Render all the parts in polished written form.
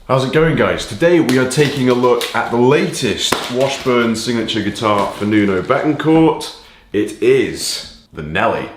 How's it going, guys? Today we are taking a look at the latest Washburn signature guitar for Nuno Bettencourt. It is the Nele.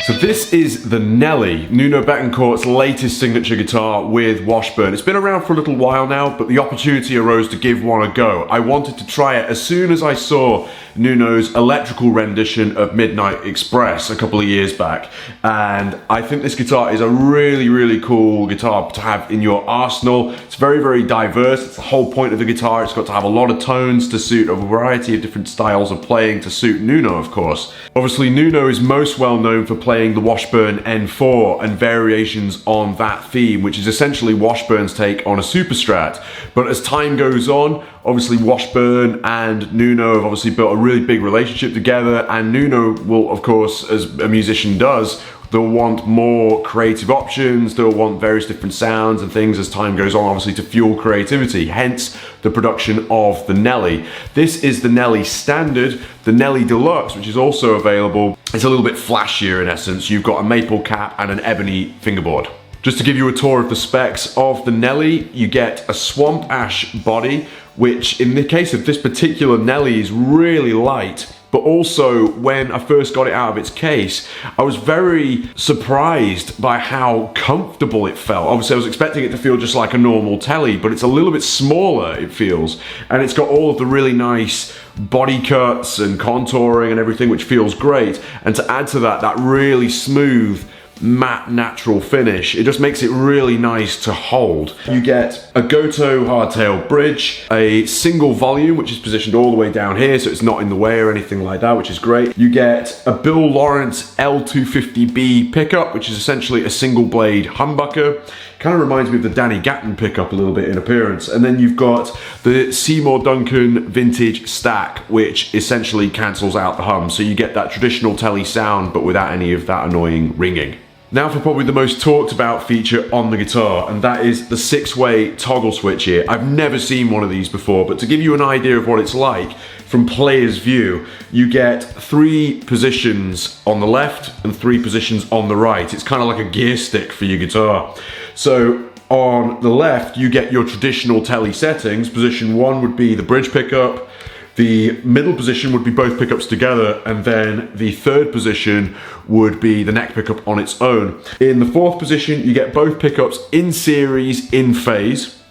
So this is the Nele, Nuno Bettencourt's latest signature guitar with Washburn. It's been around for a little while now, but the opportunity arose to give one a go. I wanted to try it as soon as I saw Nuno's electrical rendition of Midnight Express a couple of years back. And I think this guitar is a really cool guitar to have in your arsenal. It's very diverse. It's the whole point of the guitar. It's got to have a lot of tones to suit a variety of different styles of playing to suit Nuno, of course. Obviously, Nuno is most well known for playing the Washburn N4 and variations on that theme, which is essentially Washburn's take on a Super Strat. But as time goes on, obviously Washburn and Nuno have obviously built a really big relationship together, and Nuno will, of course, as a musician does, they'll want more creative options, they'll want various different sounds and things as time goes on, obviously, to fuel creativity, hence the production of the Nele. This is the Nele Standard. The Nele Deluxe, which is also available, it's a little bit flashier in essence. You've got a maple cap and an ebony fingerboard. Just to give you a tour of the specs of the Nele, you get a swamp ash body, which in the case of this particular Nele is really light. But also, when I first got it out of its case, I was very surprised by how comfortable it felt. Obviously, I was expecting it to feel just like a normal tele, but it's a little bit smaller, it feels. And it's got all of the really nice body cuts and contouring and everything, which feels great. And to add to that, that really smooth, matte natural finish, it just makes it really nice to hold. You get a Goto hardtail bridge, a single volume which is positioned all the way down here so it's not in the way or anything like that, which is great. You get a Bill Lawrence L250B pickup, which is essentially a single blade humbucker. Kind of reminds me of the Danny Gatton pickup a little bit in appearance. And then you've got the Seymour Duncan vintage stack, which essentially cancels out the hum, so you get that traditional tele sound but without any of that annoying ringing. Now for probably the most talked about feature on the guitar, and that is the 6-way toggle switch here. I've never seen one of these before, but to give you an idea of what it's like from player's view, you get 3 positions on the left and 3 positions on the right. It's kind of like a gear stick for your guitar. So on the left, you get your traditional tele settings. Position 1 would be the bridge pickup. The middle position would be both pickups together, and then the third position would be the neck pickup on its own. In the 4th position, you get both pickups in series, in phase.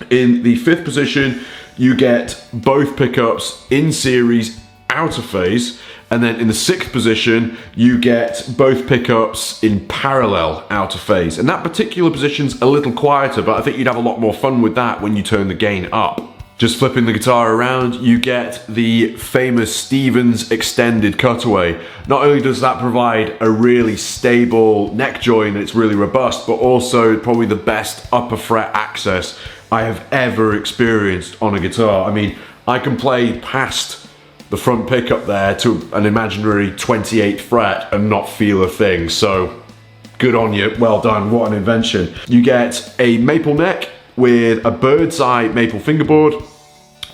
In the 5th position, you get both pickups in series, out of phase. And then in the 6th position, you get both pickups in parallel, out of phase. And that particular position's a little quieter, but I think you'd have a lot more fun with that when you turn the gain up. Just flipping the guitar around, you get the famous Stevens extended cutaway. Not only does that provide a really stable neck joint, it's really robust, but also probably the best upper fret access I have ever experienced on a guitar. I mean, I can play past the front pickup there to an imaginary 28th fret and not feel a thing, so good on you, well done, what an invention. You get a maple neck with a bird's eye maple fingerboard,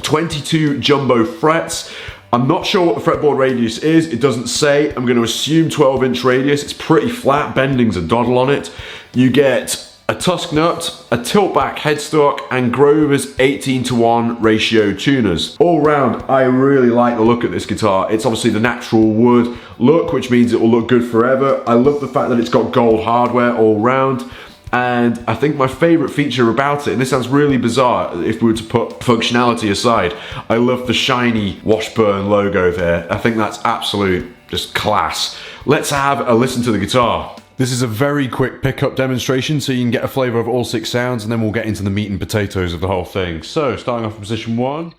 22 jumbo frets. I'm not sure what the fretboard radius is, it doesn't say. I'm going to assume 12-inch radius. It's pretty flat, bending's a doddle on it. You get a tusk nut, a tilt back headstock, and Grover's 18:1 ratio tuners. All round, I really like the look of this guitar. It's obviously the natural wood look, which means it will look good forever. I love the fact that it's got gold hardware all round. And I think my favorite feature about it, and this sounds really bizarre if we were to put functionality aside, I love the shiny Washburn logo there. I think that's absolute just class. Let's have a listen to the guitar. This is a very quick pickup demonstration so you can get a flavour of all 6 sounds, and then we'll get into the meat and potatoes of the whole thing. So, starting off in position 1.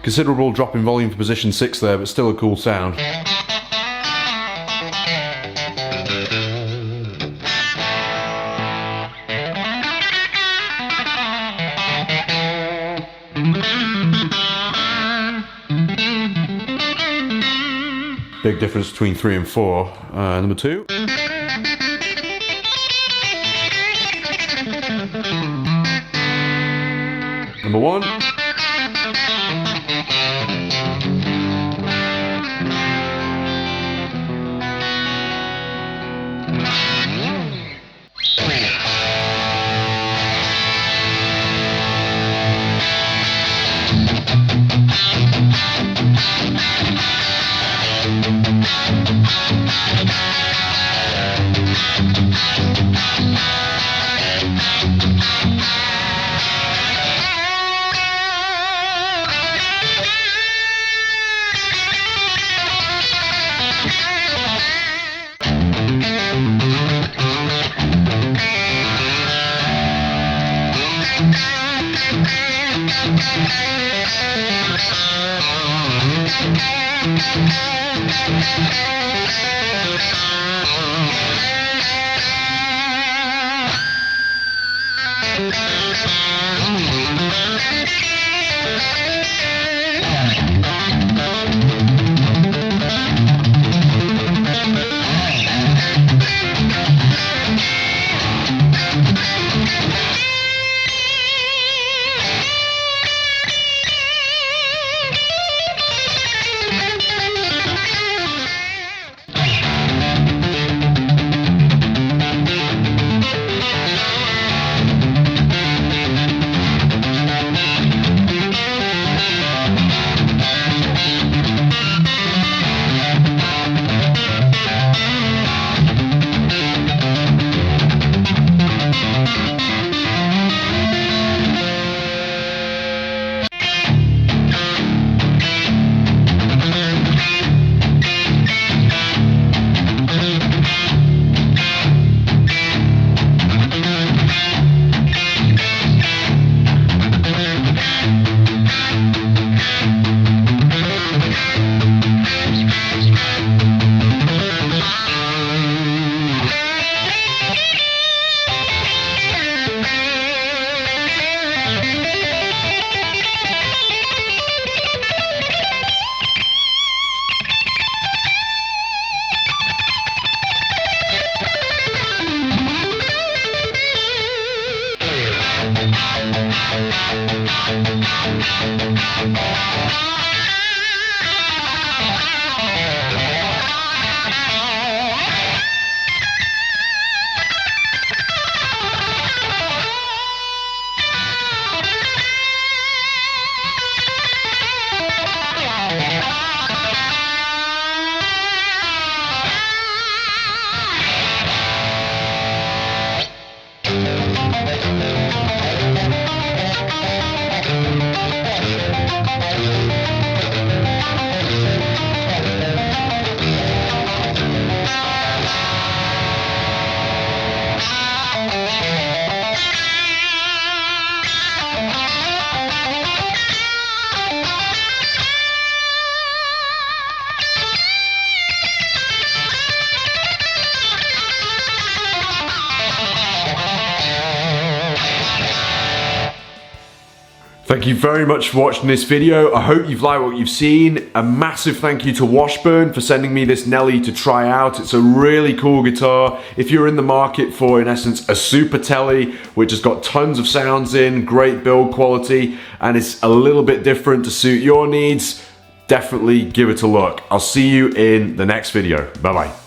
Considerable drop in volume for position 6 there, but still a cool sound. Big difference between 3 and 4. Number 2. Number 1. Thank you very much for watching this video. I hope you've liked what you've seen. A massive thank you to Washburn for sending me this Nele to try out. It's a really cool guitar. If you're in the market for, in essence, a super tele, which has got tons of sounds in, great build quality, and it's a little bit different to suit your needs, definitely give it a look. I'll see you in the next video. Bye-bye.